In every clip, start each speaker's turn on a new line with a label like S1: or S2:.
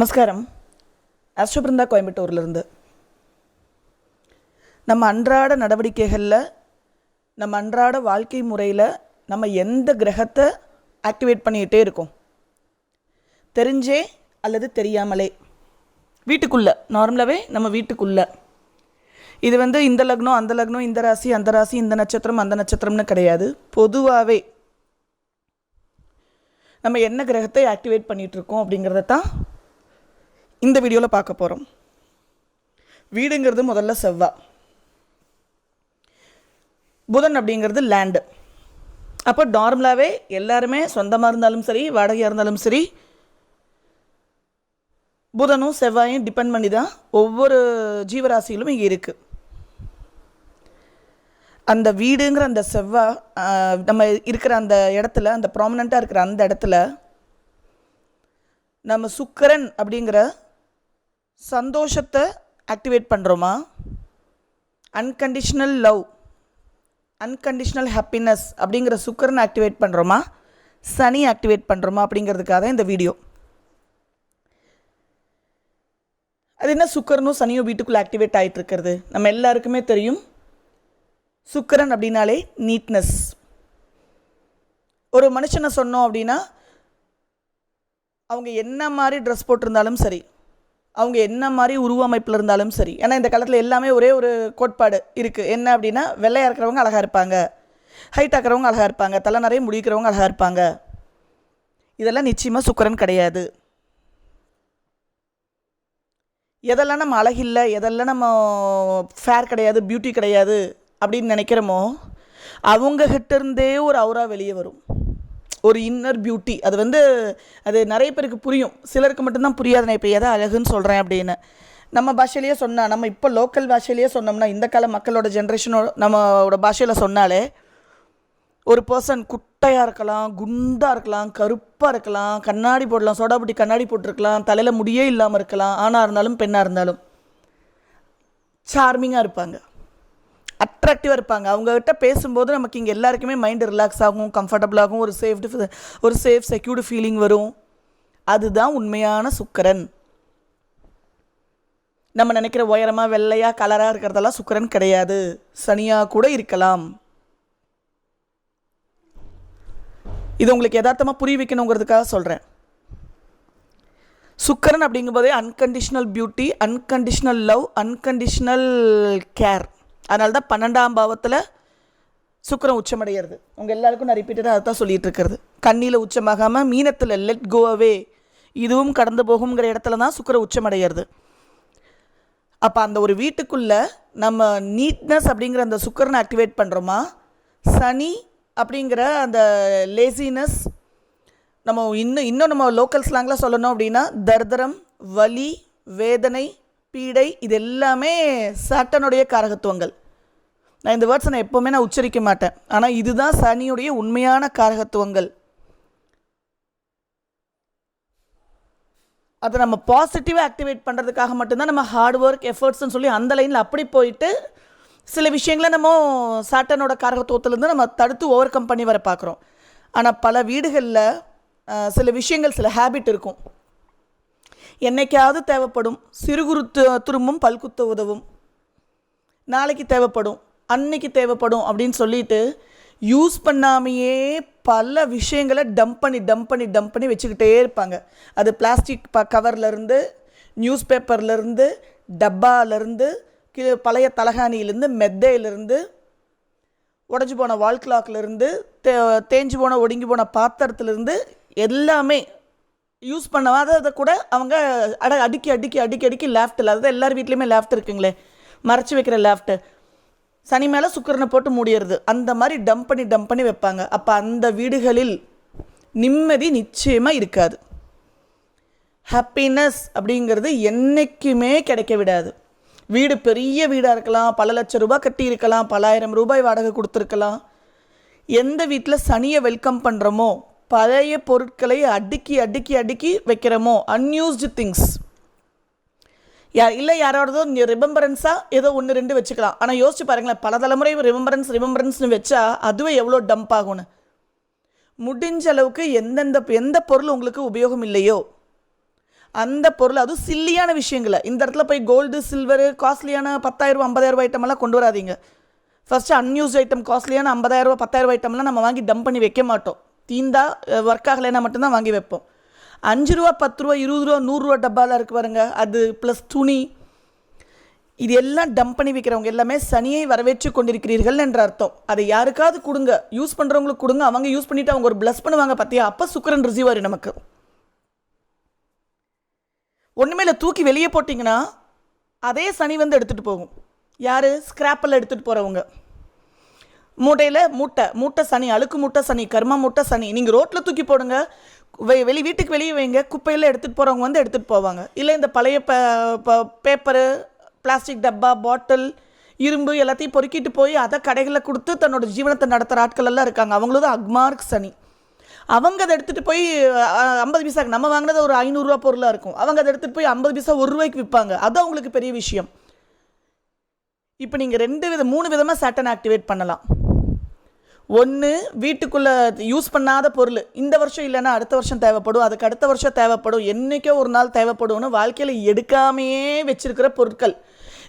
S1: நமஸ்காரம். அஸ்ட்ரோபிருந்தா கோயம்புத்தூர்லேருந்து. நம்ம அன்றாட நடவடிக்கைகளில், நம்ம அன்றாட வாழ்க்கை முறையில் நம்ம எந்த கிரகத்தை ஆக்டிவேட் பண்ணிக்கிட்டே இருக்கோம், தெரிஞ்சே அல்லது தெரியாமலே. வீட்டுக்குள்ளே நார்மலாகவே நம்ம வீட்டுக்குள்ளே இது இந்த லக்னம் அந்த லக்னம், இந்த ராசி அந்த ராசி, இந்த நட்சத்திரம் அந்த நட்சத்திரம்னு கிடையாது. பொதுவாகவே நம்ம என்ன கிரகத்தை ஆக்டிவேட் பண்ணிகிட்ருக்கோம் அப்படிங்கிறத தான் இந்த வீடியோவில் பார்க்க போகிறோம். வீடுங்கிறது முதல்ல செவ்வாய், புதன் அப்படிங்கிறது லேண்டு. அப்போ நார்மலாகவே எல்லாருமே சொந்தமாக இருந்தாலும் சரி, வாடகையாக இருந்தாலும் சரி, புதனும் செவ்வாயும் டிபெண்ட் பண்ணி தான் ஒவ்வொரு ஜீவராசிகளும் இங்கே இருக்குது. அந்த வீடுங்கிற அந்த செவ்வாய் நம்ம இருக்கிற அந்த இடத்துல, அந்த ப்ராமினண்ட்டாக இருக்கிற அந்த இடத்துல நம்ம சுக்கிரன் அப்படிங்கிற சந்தோஷத்தை ஆக்டிவேட் பண்ணுறோமா, அன்கண்டிஷ்னல் லவ், அன்கண்டிஷ்னல் ஹாப்பினஸ் அப்படிங்கிற சுக்கிரன் ஆக்டிவேட் பண்ணுறோமா, சனி ஆக்டிவேட் பண்ணுறோமா அப்படிங்கிறதுக்காக தான் இந்த வீடியோ. அது என்ன சுக்கிரனும் சனியும் வீட்டுக்குள்ளே ஆக்டிவேட் ஆகிட்டு இருக்கிறது? நம்ம எல்லாருக்குமே தெரியும், சுக்கிரன் அப்படின்னாலே நீட்னஸ். ஒரு மனுஷனை சொன்னோம் அப்படின்னா அவங்க என்ன மாதிரி ட்ரெஸ் போட்டிருந்தாலும் சரி, அவங்க என்ன மாதிரி உருவ அமைப்பில் இருந்தாலும் சரி, ஏன்னா இந்த காலத்தில் எல்லாமே ஒரே ஒரு கோட்பாடு இருக்குது. என்ன அப்படின்னா, வெள்ளையாக இருக்கிறவங்க அழகாக இருப்பாங்க, ஹைட்டாக இருக்கிறவங்க அழகாக இருப்பாங்க, தலை நிறைய முடிக்கிறவங்க அழகாக இருப்பாங்க. இதெல்லாம் நிச்சயமாக சுக்கிரன் கிடையாது. எதெல்லாம் நம்ம அழகில்லை, எதெல்லாம் நம்ம ஃபேர் கிடையாது, பியூட்டி கிடையாது அப்படின்னு நினைக்கிறோமோ, அவங்ககிட்ட இருந்தே ஒரு அவுரா வெளியே வரும், ஒரு இன்னர் பியூட்டி. அது நிறைய பேருக்கு புரியும், சிலருக்கு மட்டும்தான் புரியாது. நான் இப்போ எதை அழகுன்னு சொல்கிறேன் அப்படின்னு நம்ம பாஷையிலேயே சொன்னால், நம்ம இப்போ லோக்கல் பாஷையிலேயே சொன்னோம்னா, இந்த கால மக்களோட ஜென்ரேஷனோட நம்மளோட பாஷையில் சொன்னாலே, ஒரு பர்சன் குட்டையாக இருக்கலாம், குண்டாக இருக்கலாம், கருப்பாக இருக்கலாம், கண்ணாடி போடலாம், சோடாபுட்டி கண்ணாடி போட்டிருக்கலாம், தலையில் முடியே இல்லாமல் இருக்கலாம், ஆணாக இருந்தாலும் பெண்ணாக இருந்தாலும் சார்மிங்காக இருப்பாங்க, அட்ராக்டிவாக இருப்பாங்க. அவங்ககிட்ட பேசும்போது நமக்கு இங்கே எல்லாருக்குமே மைண்டு ரிலாக்ஸ் ஆகும், கம்ஃபர்டபுளாகும், ஒரு சேஃப் செக்யூர்டு ஃபீலிங் வரும். அதுதான் உண்மையான சுக்கிரன். நம்ம நினைக்கிற உயரமாக வெள்ளையாக கலராக இருக்கிறதெல்லாம் சுக்கிரன் கிடையாது. சனியாக கூட இருக்கலாம். இது உங்களுக்கு யதார்த்தமாக புரிய வைக்கணுங்கிறதுக்காக சொல்கிறேன். சுக்கிரன் அப்படிங்கும்போதே unconditional beauty, unconditional love, unconditional care. அதனால தான் 12ஆம் பாவத்தில் சுக்கிரன் உச்சமடைகிறது. உங்கள் எல்லாருக்கும் நான் ரிப்பீட்டடாக அதை தான் சொல்லிகிட்டு இருக்கிறது. கண்ணியில் உச்சமாகாமல் மீனத்தில் லெட் கோ அவே, இதுவும் கடந்து போகுங்கிற இடத்துல தான் சுக்கிரன் உச்சமடைகிறது. அப்போ அந்த ஒரு வீட்டுக்குள்ளே நம்ம நீட்னஸ் அப்படிங்கிற அந்த சுக்கிரனை ஆக்டிவேட் பண்ணுறோமா, சனி அப்படிங்கிற அந்த லேசினஸ், நம்ம இன்னும் நம்ம லோக்கல் ஸ்லாங்கில் சொல்லணும் அப்படின்னா தர்தரம், வலி, வேதனை, பீடை, இது எல்லாமே சாட்டனுடைய காரகத்துவங்கள். நான் இந்த வேர்ட்ஸை எப்போவுமே உச்சரிக்க மாட்டேன், ஆனால் இதுதான் சனியுடைய உண்மையான காரகத்துவங்கள். அதை நம்ம பாசிட்டிவாக ஆக்டிவேட் பண்ணுறதுக்காக மட்டும்தான் நம்ம ஹார்ட் ஒர்க், எஃபர்ட்ஸ்ன்னு சொல்லி அந்த லைனில் அப்படி போயிட்டு சில விஷயங்களை நம்ம சாட்டனோட காரகத்துவத்திலேருந்து நம்ம தடுத்து ஓவர் கம் பண்ணி வர பார்க்குறோம். ஆனால் பல வீடுகளில் சில விஷயங்கள், சில ஹேபிட் இருக்கும். என்னைக்காவது தேவைப்படும், சிறுகுறு துரும்பும் பல்குத்த உதவும், நாளைக்கு தேவைப்படும், அன்னைக்கு தேவைப்படும் அப்படின்னு சொல்லிட்டு யூஸ் பண்ணாமையே பல விஷயங்களை டம்ப் பண்ணி வச்சுக்கிட்டே இருப்பாங்க. அது பிளாஸ்டிக் கவர்லேருந்து, நியூஸ் பேப்பர்லேருந்து, டப்பாலேருந்து, பழைய தலகாணியிலேருந்து, மெத்தையிலேருந்து, உடஞ்சி போன வால் கிளாக்லேருந்து, தேஞ்சு போன ஒடுங்கி போன பாத்திரத்துலேருந்து எல்லாமே யூஸ் பண்ணாததை கூட அவங்க அடுக்கி லேஃப்ட்டில், அதாவது எல்லார் வீட்லேயுமே லேஃப்ட் இருக்குங்களே, மறைச்சி வைக்கிற லேஃப்ட்டு, சனி மேலே சுக்கிரனை போட்டு மூடிடுறது, அந்த மாதிரி டம்ப் பண்ணி வைப்பாங்க. அப்போ அந்த வீடுகளில் நிம்மதி நிச்சயமாக இருக்காது. ஹாப்பினஸ் அப்படிங்கிறது என்றைக்குமே கிடைக்க விடாது. வீடு பெரிய வீடாக இருக்கலாம், பல லட்சம் ரூபாய் கட்டி இருக்கலாம், பல ஆயிரம் ரூபாய் வாடகை கொடுத்துருக்கலாம். எந்த வீட்டில் சனியை வெல்கம் பண்ணுறோமோ, பழைய பொருட்களை அடுக்கி வைக்கிறோமோ, அன்யூஸ்டு திங்ஸ், யாரோடதோ ரிமெம்பரன்ஸாக ஏதோ 1-2 வச்சுக்கலாம். ஆனால் யோசிச்சு பாருங்களேன், பல தலைமுறை ரிமெம்பரன்ஸ்னு வச்சா அதுவே எவ்வளோ டம்ப் ஆகும்னு. முடிஞ்ச அளவுக்கு எந்த பொருள் உங்களுக்கு உபயோகம் இல்லையோ அந்த பொருள், அதுவும் சில்லியான விஷயங்களை இந்த இடத்துல போய் கோல்டு சில்வரு காஸ்ட்லியான 10,000 50,000 ஐட்டமெல்லாம் கொண்டு வராதிங்க. ஃபஸ்ட்டு அன்யூஸ் ஐட்டம் காஸ்ட்லியான 50,000 10,000 ஐட்டம்லாம் நம்ம வாங்கி டம்ப் பண்ணி வைக்க மாட்டோம். தீந்தா ஒர்க் ஆகலைன்னா மட்டும்தான் வாங்கி வைப்போம். 5 ரூபா 10 ரூபா 20 ரூபா 100 ரூபா டப்பாலாம் இருக்குது பாருங்க, அது ப்ளஸ் துணி, இது எல்லாம் டம்ப் பண்ணி வைக்கிறவங்க எல்லாமே சனியை வரவேற்று கொண்டிருக்கிறீர்கள் என்ற அர்த்தம். அதை யாருக்காவது கொடுங்க, யூஸ் பண்ணுறவங்களுக்கு கொடுங்க, அவங்க யூஸ் பண்ணிவிட்டு அவங்க ஒரு ப்ளஸ் பண்ணுவாங்க பார்த்தியா, அப்போ சுக்கிரன் ரிசீவ் ஆகும் நமக்கு. ஒன்றுமே இல்லை, தூக்கி வெளியே போட்டிங்கன்னா அதே சனி வந்து எடுத்துகிட்டு போகும். யார்? ஸ்கிராப்பில் எடுத்துகிட்டு போகிறவங்க. மூட்டையில் மூட்டை சனி, அழுக்கு மூட்டை சனி, கர்மா மூட்டை சனி. நீங்கள் ரோட்டில் தூக்கி போடுங்க, வீட்டுக்கு வெளியே வைங்க, குப்பையில் எடுத்துகிட்டு போகிறவங்க வந்து எடுத்துகிட்டு போவாங்க. இல்லை இந்த பழைய பேப்பரு, பிளாஸ்டிக் டப்பா, பாட்டில், இரும்பு எல்லாத்தையும் பொறுக்கிட்டு போய் அதை கடைகளில் கொடுத்து தன்னோட ஜீவனத்தை நடத்துகிற ஆட்கள் எல்லாம் இருக்காங்க. அவங்களும் தான் அக்மார்க் சனி. அவங்க அதை எடுத்துகிட்டு போய் 50 பைசாக்கு, நம்ம வாங்கினது ஒரு 500 ரூபா பொருளாக இருக்கும், அவங்க அதை எடுத்துகிட்டு போய் 50 பைசா 1 ரூபாய்க்கு விற்பாங்க. அது அவங்களுக்கு பெரிய விஷயம். இப்போ நீங்கள் 3 விதமாக சேட்டன் ஆக்டிவேட் பண்ணலாம். ஒன்று, வீட்டுக்குள்ளே யூஸ் பண்ணாத பொருள் இந்த வருஷம் இல்லைன்னா அடுத்த வருஷம் தேவைப்படும், அதுக்கு அடுத்த வருஷம் தேவைப்படும், என்றைக்கோ ஒரு நாள் தேவைப்படும்னு வாழ்க்கையில் எடுக்காமையே வச்சுருக்கிற பொருட்கள்.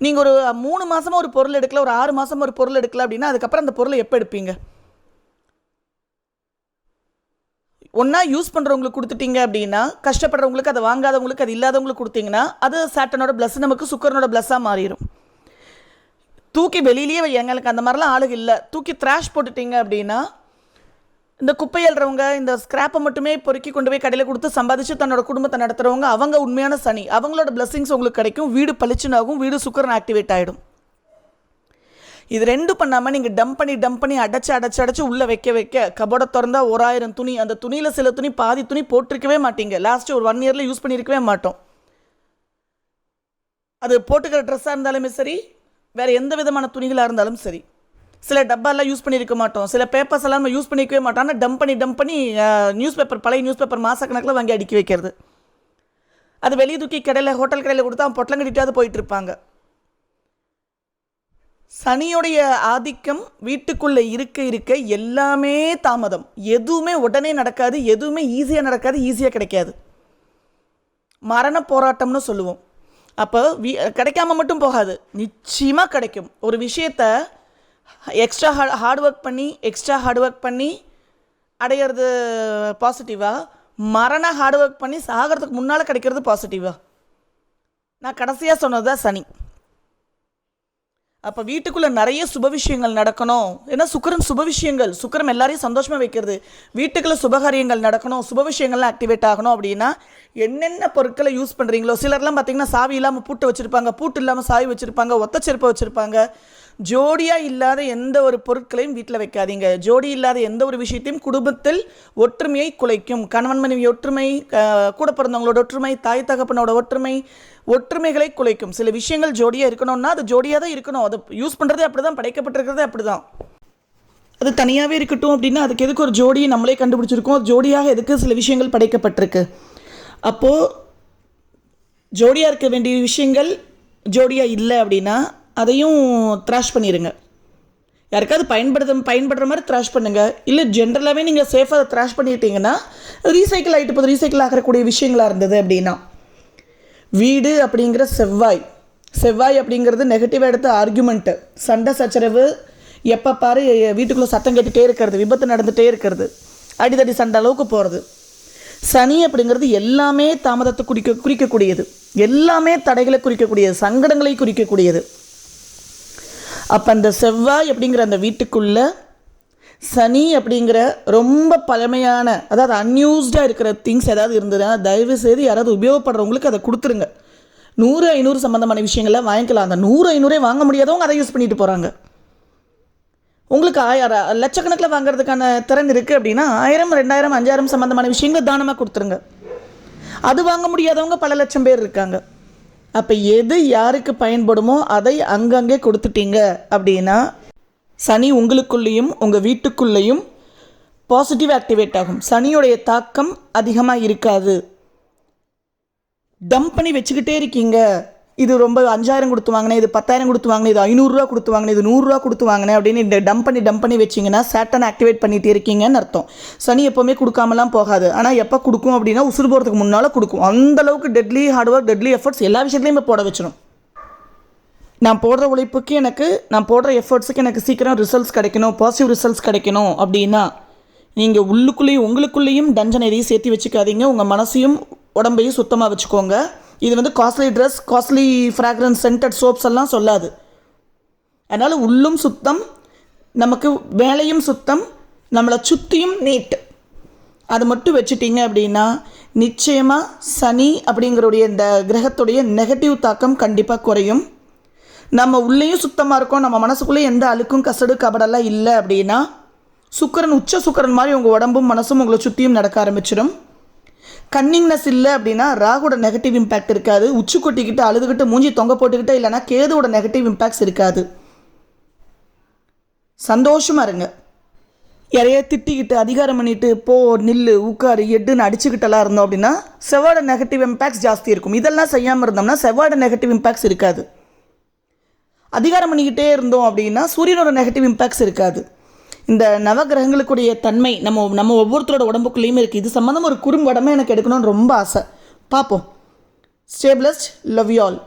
S1: நீங்கள் ஒரு 3 மாதமாக ஒரு பொருள் எடுக்கல, ஒரு 6 மாதமாக ஒரு பொருள் எடுக்கல அப்படின்னா அதுக்கப்புறம் அந்த பொருளை எப்போ எடுப்பீங்க? ஒன்றா யூஸ் பண்ணுறவங்களுக்கு கொடுத்துட்டீங்க அப்படின்னா, கஷ்டப்படுறவங்களுக்கு, அதை வாங்காதவங்களுக்கு, அது இல்லாதவங்களுக்கு கொடுத்தீங்கன்னா அது சாட்டனோட ப்ளஸ், நமக்கு சுக்கரனோட ப்ளஸ்ஸாக மாறிடும். தூக்கி வெளியிலேயே எங்களுக்கு அந்த மாதிரிலாம் ஆளுங்க இல்லை, தூக்கி த்ராஷ் போட்டுட்டீங்க அப்படின்னா, இந்த குப்பை எழுறவங்க, இந்த ஸ்கிராப்பை மட்டுமே பொறுக்கி கொண்டு போய் கடையில் கொடுத்து சம்பாதிச்சு தன்னோட குடும்பத்தை நடத்துகிறவங்க, அவங்க உண்மையான சனி. அவங்களோட பிளஸ்ஸிங்ஸ் உங்களுக்கு கிடைக்கும், வீடு பளிச்சுனாகும், வீடு சுக்கரன் ஆக்டிவேட் ஆகிடும். இது 2 பண்ணாமல் நீங்கள் டம்ப் பண்ணி அடைச்சு உள்ளே வைக்க கபோர்டை திறந்தா 1000 துணி, அந்த துணியில் சில துணி பாதி துணி போட்டிருக்கவே மாட்டீங்க, லாஸ்ட்டு ஒரு 1 இயரில் யூஸ் பண்ணியிருக்கவே மாட்டோம். அது போட்டுக்கிற ட்ரெஸ்ஸாக இருந்தாலுமே சரி, வேறு எந்த விதமான துணிகளாக இருந்தாலும் சரி. சில டப்பாலாம் யூஸ் பண்ணியிருக்க மாட்டோம், சில பேப்பர்ஸ் எல்லாம் நம்ம யூஸ் பண்ணிக்கவே மாட்டோம். ஆனால் டம்ப் பண்ணி நியூஸ் பேப்பர், பழைய நியூஸ் பேப்பர் மாதக்கணக்கில் வாங்கி அடுக்கி வைக்கிறது. அது வெளியே தூக்கி கடையில், ஹோட்டல் கடையில் கொடுத்தா அவன் பொட்டலம் கட்டிட்டாவது போயிட்டு இருப்பாங்க. சனியுடைய ஆதிக்கம் வீட்டுக்குள்ளே இருக்க எல்லாமே தாமதம், எதுவுமே உடனே நடக்காது, எதுவுமே ஈஸியாக நடக்காது, ஈஸியாக கிடைக்காது. மரண போராட்டம்னு சொல்லுவோம். அப்போ கிடைக்காம மட்டும் போகாது, நிச்சயமாக கிடைக்கும். ஒரு விஷயத்த எக்ஸ்ட்ரா ஹார்ட் ஒர்க் பண்ணி அடையிறது பாசிட்டிவா, மரண ஹார்ட் ஒர்க் பண்ணி சாகிறதுக்கு முன்னால் கிடைக்கிறது பாசிட்டிவா? நான் கடைசியாக சொன்னது தான் சனி. அப்போ வீட்டுக்குள்ளே நிறைய சுப விஷயங்கள் நடக்கணும். ஏன்னா சுக்கிரன் சுப விஷயங்கள், சுக்கிரன் எல்லாரையும் சந்தோஷமாக வைக்கிறது. வீட்டுக்குள்ளே சுபகாரியங்கள் நடக்கணும், சுப விஷயங்கள்லாம் ஆக்டிவேட் ஆகணும் அப்படின்னா என்னென்ன பொருட்களை யூஸ் பண்ணுறீங்களோ, சிலர்லாம் பார்த்திங்கன்னா சாவி இல்லாமல் பூட்டு வச்சுருப்பாங்க, பூட்டு இல்லாமல் சாவி வச்சுருப்பாங்க, ஒத்த செருப்பை வச்சுருப்பாங்க. ஜோடியாக இல்லாத எந்த ஒரு பொருட்களையும் வீட்டில் வைக்காதீங்க. ஜோடி இல்லாத எந்த ஒரு விஷயத்தையும் குடும்பத்தில் ஒற்றுமையை குலைக்கும். கணவன் மனைவி ஒற்றுமை, கூட பிறந்தவங்களோட ஒற்றுமை, தாய் தகப்பனோட ஒற்றுமைகளை குலைக்கும். சில விஷயங்கள் ஜோடியாக இருக்கணும்னா அது ஜோடியாக தான் இருக்கணும். அதை யூஸ் பண்ணுறதே அப்படி தான், படைக்கப்பட்டிருக்கிறதே அப்படி தான். அது தனியாகவே இருக்கட்டும் அப்படின்னா அதுக்கு எதுக்கு ஒரு ஜோடியை நம்மளே கண்டுபிடிச்சிருக்கோம், ஜோடியாக எதுக்கு சில விஷயங்கள் படைக்கப்பட்டிருக்கு. அப்போது ஜோடியாக இருக்க வேண்டிய விஷயங்கள் ஜோடியாக இல்லை அப்படின்னா அதையும் த்ராஷ் பண்ணிடுங்க. யாருக்காவது பயன்படுற மாதிரி த்ராஷ் பண்ணுங்கள். இல்லை ஜென்ரலாகவே நீங்கள் சேஃபாக த்ராஷ் பண்ணிட்டீங்கன்னா ரீசைக்கிள் ஆகிட்டு போது, ரீசைக்கிள் ஆகக்கூடிய விஷயங்களாக இருந்தது அப்படின்னா. வீடு அப்படிங்கிற செவ்வாய் அப்படிங்கிறது நெகட்டிவாக எடுத்த ஆர்குமெண்ட்டு, சண்டை சச்சரவு, எப்போ பாரு வீட்டுக்குள்ளே சத்தம் கேட்டுகிட்டே இருக்கிறது, விபத்து நடந்துகிட்டே இருக்கிறது, அடிதடி சண்டை அளவுக்கு போகிறது. சனி அப்படிங்கிறது எல்லாமே தாமதத்தை குறிக்கக்கூடியது, எல்லாமே தடைகளை குறிக்கக்கூடியது, சங்கடங்களை குறிக்கக்கூடியது. அப்போ அந்த செவ்வாய் அப்படிங்கிற அந்த வீட்டுக்குள்ளே சனி அப்படிங்கிற ரொம்ப பழமையான, அதாவது அன்யூஸ்டாக இருக்கிற திங்ஸ் ஏதாவது இருந்ததுன்னா தயவு செய்து யாராவது உபயோகப்படுறவங்களுக்கு அதை கொடுத்துருங்க. 100-500 சம்மந்தமான விஷயங்கள்லாம் வாங்கிக்கலாம். அந்த 100-500 வாங்க முடியாதவங்க அதை யூஸ் பண்ணிட்டு போகிறாங்க. உங்களுக்கு 1000 லட்சக்கணக்கில் வாங்குறதுக்கான திறன் இருக்குது அப்படின்னா 1000, 2000, 5000 சம்மந்தமான விஷயங்களை தானமாக கொடுத்துருங்க. அது வாங்க முடியாதவங்க பல லட்சம் பேர் இருக்காங்க. அப்போ எது யாருக்கு பயன்படுமோ அதை அங்கங்கே கொடுத்துட்டீங்க அப்படின்னா சனி உங்களுக்குள்ளேயும் உங்கள் வீட்டுக்குள்ளேயும் பாசிட்டிவ் ஆக்டிவேட் ஆகும். சனியுடைய தாக்கம் அதிகமாக இருக்காது. டம்ப் பண்ணி வச்சுக்கிட்டே இருக்கீங்க, இது ரொம்ப 5000 கொடுத்து வாங்கினேன், இது 10,000 கொடுத்து வாங்கினேன், இது 500 கொடுத்து வாங்கினேன், இது 100 கொடுத்து வாங்கினேன் அப்படின்னு இந்த டம்ப் பண்ணி வச்சிங்கன்னா சேட்டனை ஆக்டிவேட் பண்ணிகிட்டே இருக்கீங்கன்னு அர்த்தம். சனி எப்போவுமே கொடுக்காமலாம் போகாது. ஆனால் எப்போ கொடுக்கும் அப்படின்னா உசுறு போகிறதுக்கு முன்னால் கொடுக்கும். அந்தளவுக்கு deadly hard work, deadly efforts எல்லா விஷயத்துலையுமே போட வச்சிடும். நான் போடுற உழைப்புக்கு நான் போடுற எஃபர்ட்ஸுக்கு எனக்கு சீக்கிரம் ரிசல்ட்ஸ் கிடைக்கணும், பாசிட்டிவ் ரிசல்ட்ஸ் கிடைக்கணும் அப்படின்னா நீங்கள் உங்களுக்குள்ளேயும் டஞ்சன் எதையும் சேர்த்து வச்சுக்காதீங்க. உங்கள் மனசையும் உடம்பையும் சுத்தமாக வச்சுக்கோங்க. இது வந்து costly dress, costly fragrance, scented soaps எல்லாம் சொல்லாது. அதனால் உள்ளும் சுத்தம், நமக்கு வேலையும் சுத்தம், நம்மளை சுற்றியும் நீட், அது மட்டும் வச்சுட்டிங்க அப்படின்னா நிச்சயமாக சனி அப்படிங்கிறடைய இந்த கிரகத்துடைய நெகட்டிவ் தாக்கம் கண்டிப்பாக குறையும். நம்ம உள்ளேயும் சுத்தமாக இருக்கோம், நம்ம மனசுக்குள்ளேயும் எந்த அழுக்கும் கசடு கபடெல்லாம் இல்லை அப்படின்னா உச்ச சுக்கரன் மாதிரி உங்கள் உடம்பும் மனசும் உங்களை சுற்றியும் நடக்க ஆரம்பிச்சிடும். கன்னிங்னஸ் இல்லை அப்படின்னா ராகுவோட நெகட்டிவ் இம்பேக்ட் இருக்காது. உச்சி கொட்டிக்கிட்டு அழுதுகிட்டு மூஞ்சி தொங்க போட்டுக்கிட்டு இல்லைனா கேதுவோட நெகட்டிவ் இம்பேக்ட்ஸ் இருக்காது. சந்தோஷமாக இருங்க. யாரையே திட்டிக்கிட்டு அதிகாரம் பண்ணிட்டு போ நில்லு உட்காரு எட்டுன்னு அடிச்சுக்கிட்டெல்லாம் இருந்தோம் அப்படின்னா செவ்வாயோட நெகட்டிவ் இம்பேக்ட்ஸ் ஜாஸ்தி இருக்கும். இதெல்லாம் செய்யாமல் இருந்தோம்னா செவ்வாயோட நெகட்டிவ் இம்பேக்ட்ஸ் இருக்காது. அதிகாரம் பண்ணிக்கிட்டே இருந்தோம் அப்படின்னா சூரியனோட நெகட்டிவ் இம்பேக்ட்ஸ் இருக்காது. இந்த நவகிரகங்களுக்குடைய தன்மை நம்ம ஒவ்வொருத்தரோட உடம்புக்குள்ளேயுமே இருக்குது. இது சம்மந்தமாக ஒரு குறும்படமே எனக்கு எடுக்கணும்னு ரொம்ப ஆசை. பார்ப்போம். Stay blessed. Love you all.